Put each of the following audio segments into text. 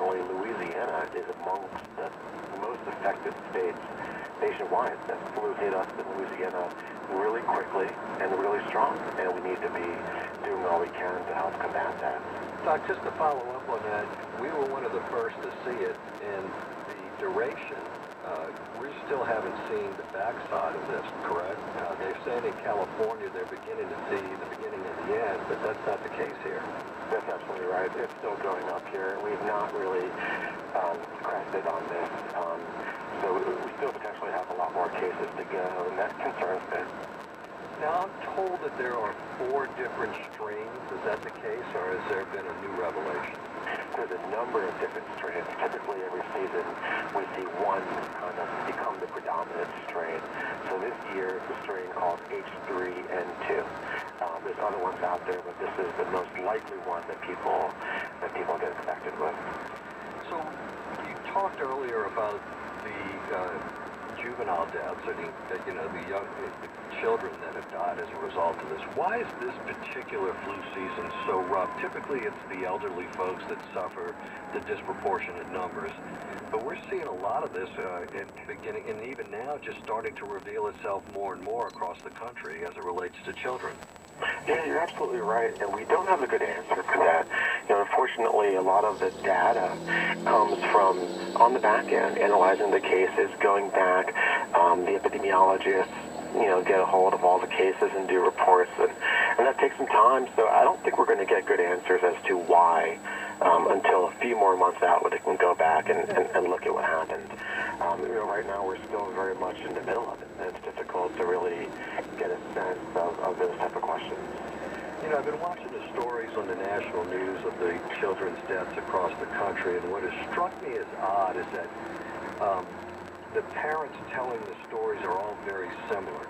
unfortunately, Louisiana is amongst the most affected states nationwide. That flu hit us in Louisiana really quickly and really strong, and we need to be doing all we can to help combat that. Doc, just to follow up on that, we were one of the first to see it, and the duration, we still haven't seen the backside of this, correct? They're saying in California they're beginning to see the beginning and the end, but that's not the case here. That's absolutely right. It's still going up here. We've not really crested on this. So we still potentially have a lot more cases to go, and that concerns me. Now, I'm told that there are 4 different strains. Is that the case, or has there been a new revelation? There's a number of different strains. Typically, every season, we see one kind of become the predominant strain. So this year, it's a strain called H3N2. There's other ones out there, but this is the most likely one that people get infected with. So, you talked earlier about the juvenile deaths, or the children that have died as a result of this. Why is this particular flu season so rough? Typically, it's the elderly folks that suffer the disproportionate numbers, but we're seeing a lot of this beginning, and even now, just starting to reveal itself more and more across the country as it relates to children. Yeah, you're absolutely right, and we don't have a good answer for that. Unfortunately, a lot of the data comes from, on the back end, analyzing the cases, going back, the epidemiologists, get a hold of all the cases and do reports, and that takes some time, so I don't think we're going to get good answers as to why until a few more months out when they can go back and look at what happened. Right now we're still very much in the middle of it, and it's difficult to really get a sense of those type of questions. I've been watching the stories on the national news of the children's deaths across the country, and what has struck me as odd is that the parents telling the stories are all very similar.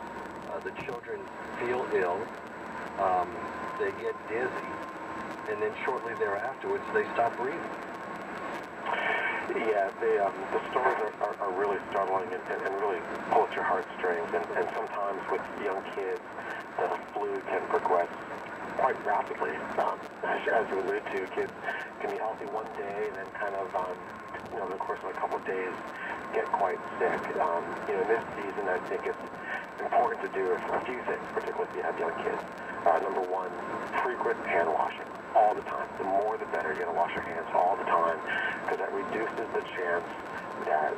The children feel ill, they get dizzy, and then shortly thereafterwards they stop breathing. Yeah, the stories are really startling and really pull at your heartstrings, and sometimes with young kids, the flu can progress quite rapidly. As you allude to, kids can be healthy one day and then kind of, over the course of a couple of days, get quite sick. In this season, I think it's important to do a few things, particularly if you have young kids. Number one, frequent hand washing all the time. The more the better. You're going to wash your hands all the time because that reduces the chance that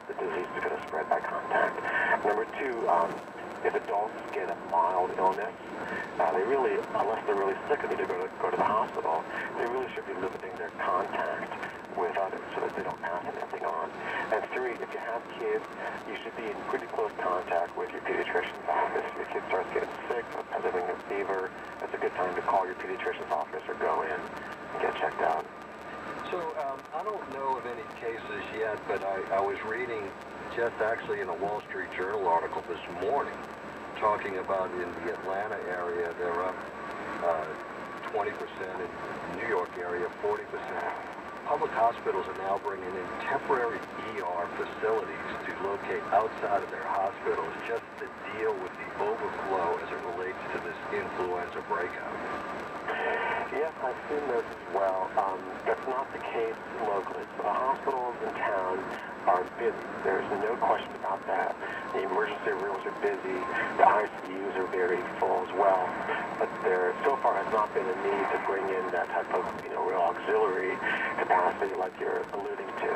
the disease is going to spread by contact. Number two, if adults get a mild illness, they really, unless they're really sick and need to go to the hospital, they really should be limiting their contact with others so that they don't pass anything on. And three, if you have kids, you should be in pretty close contact with your pediatrician's office. If your kid starts getting sick, has having a fever, that's a good time to call your pediatrician's office or go in and get checked out. So I don't know of any cases yet, but I was reading just actually in a Wall Street Journal article this morning talking about in the Atlanta area, they're up 20%, in New York area 40%. Public hospitals are now bringing in temporary ER facilities to locate outside of their hospitals just to deal with the overflow as it relates to this influenza breakout. Yes, I've seen those as well. That's not the case locally. So the hospitals in town are busy. There's no question about that. The emergency rooms are busy. The ICUs are very full as well. But there so far has not been a need to bring in that type of, real auxiliary capacity like you're alluding to.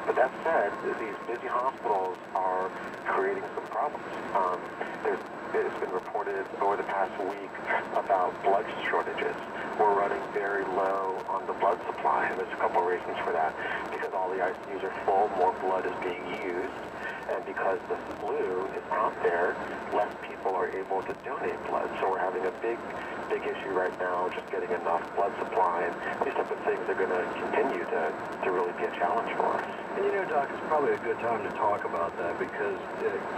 But that said, these busy hospitals are creating some problems. It's been reported over the past week about blood shortages. We're running very low on the blood supply, and there's a couple of reasons for that. Because all the ICUs are full, more blood is being used, and because the flu is out there, less people are able to donate blood. So we're having a big issue right now, just getting enough blood supply, and these type of things are going to continue to really be a challenge for us. And Doc, it's probably a good time to talk about that because,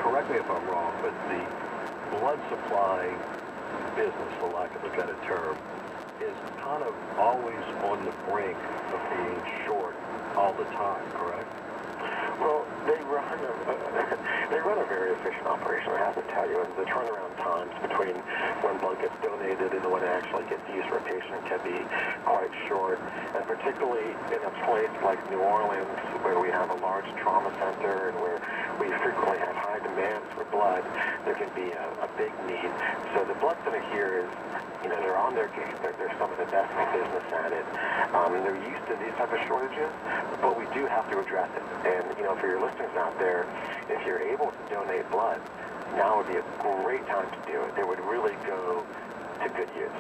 correct me if I'm wrong, but the blood supply business, for lack of a better term, is kind of always on the brink of being short all the time, correct? Well, they run run a very efficient operation, I have to tell you, and the turnaround times between when blood gets donated and when it actually gets used for a patient can be quite short, and particularly in a place like New Orleans, where we have a large trauma center and where we frequently have high demands for blood, there can be a big need. So the blood center here is, they're on their game. They're some of the best in the business at it. They're used to these type of shortages, but we do have to address it. And, for your listeners out there, if you're able to donate blood, now would be a great time to do it. It would really go to good use.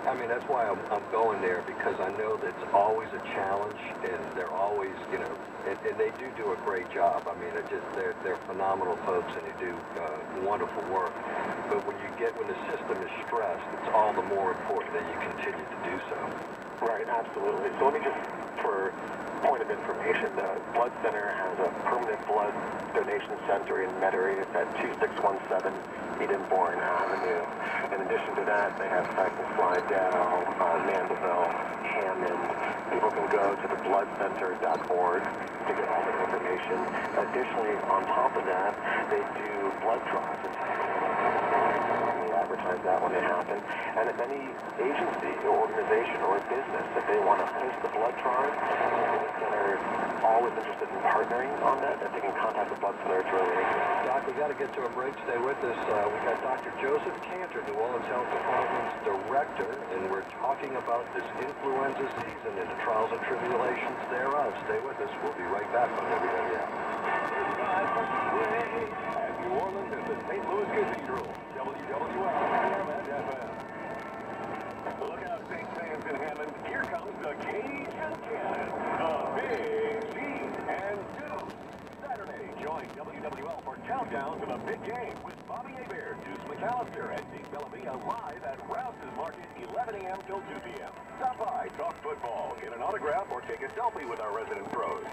I mean, that's why I'm going there, because I know that it's always a challenge, and they're always, and they do a great job. I mean, they're phenomenal folks, and they do wonderful work. But when the system is stressed, it's all the more important that you continue to do so. Right, absolutely. So let me just, for point of information, the Blood Center has a permanent blood donation center in Metairie. It's at 2617 Edenborn Avenue. In addition to that, they have sites in Slidell, Mandeville, Hammond. People can go to thebloodcenter.org to get all the information. Additionally, on top of that, they do blood draws. They advertise that when they happen. And if any agency or organization or business, if they want to host the blood drive, that are always interested in partnering on that, if they can contact the Blood Center, it's really interesting. Doc, we got to get to a break. Stay with us. We got Dr. Joseph Cantor, New Orleans Health Department's director, and we're talking about this influenza season and the trials and tribulations thereof. Stay with us. We'll be right back on WWL. At New Orleans at the St. Louis Cathedral, WWL AM and FM. Look out, Saints fans in Hammond. Here comes the Cajun Cannon. The Big C and Deuce. Saturday, join WWL for Countdown to the Big Game with Bobby Hebert, Deuce McAllister, and Deke Bellamy live at Rouse's Market, 11 a.m. till 2 p.m. Stop by, talk football, get an autograph, or take a selfie with our resident pros.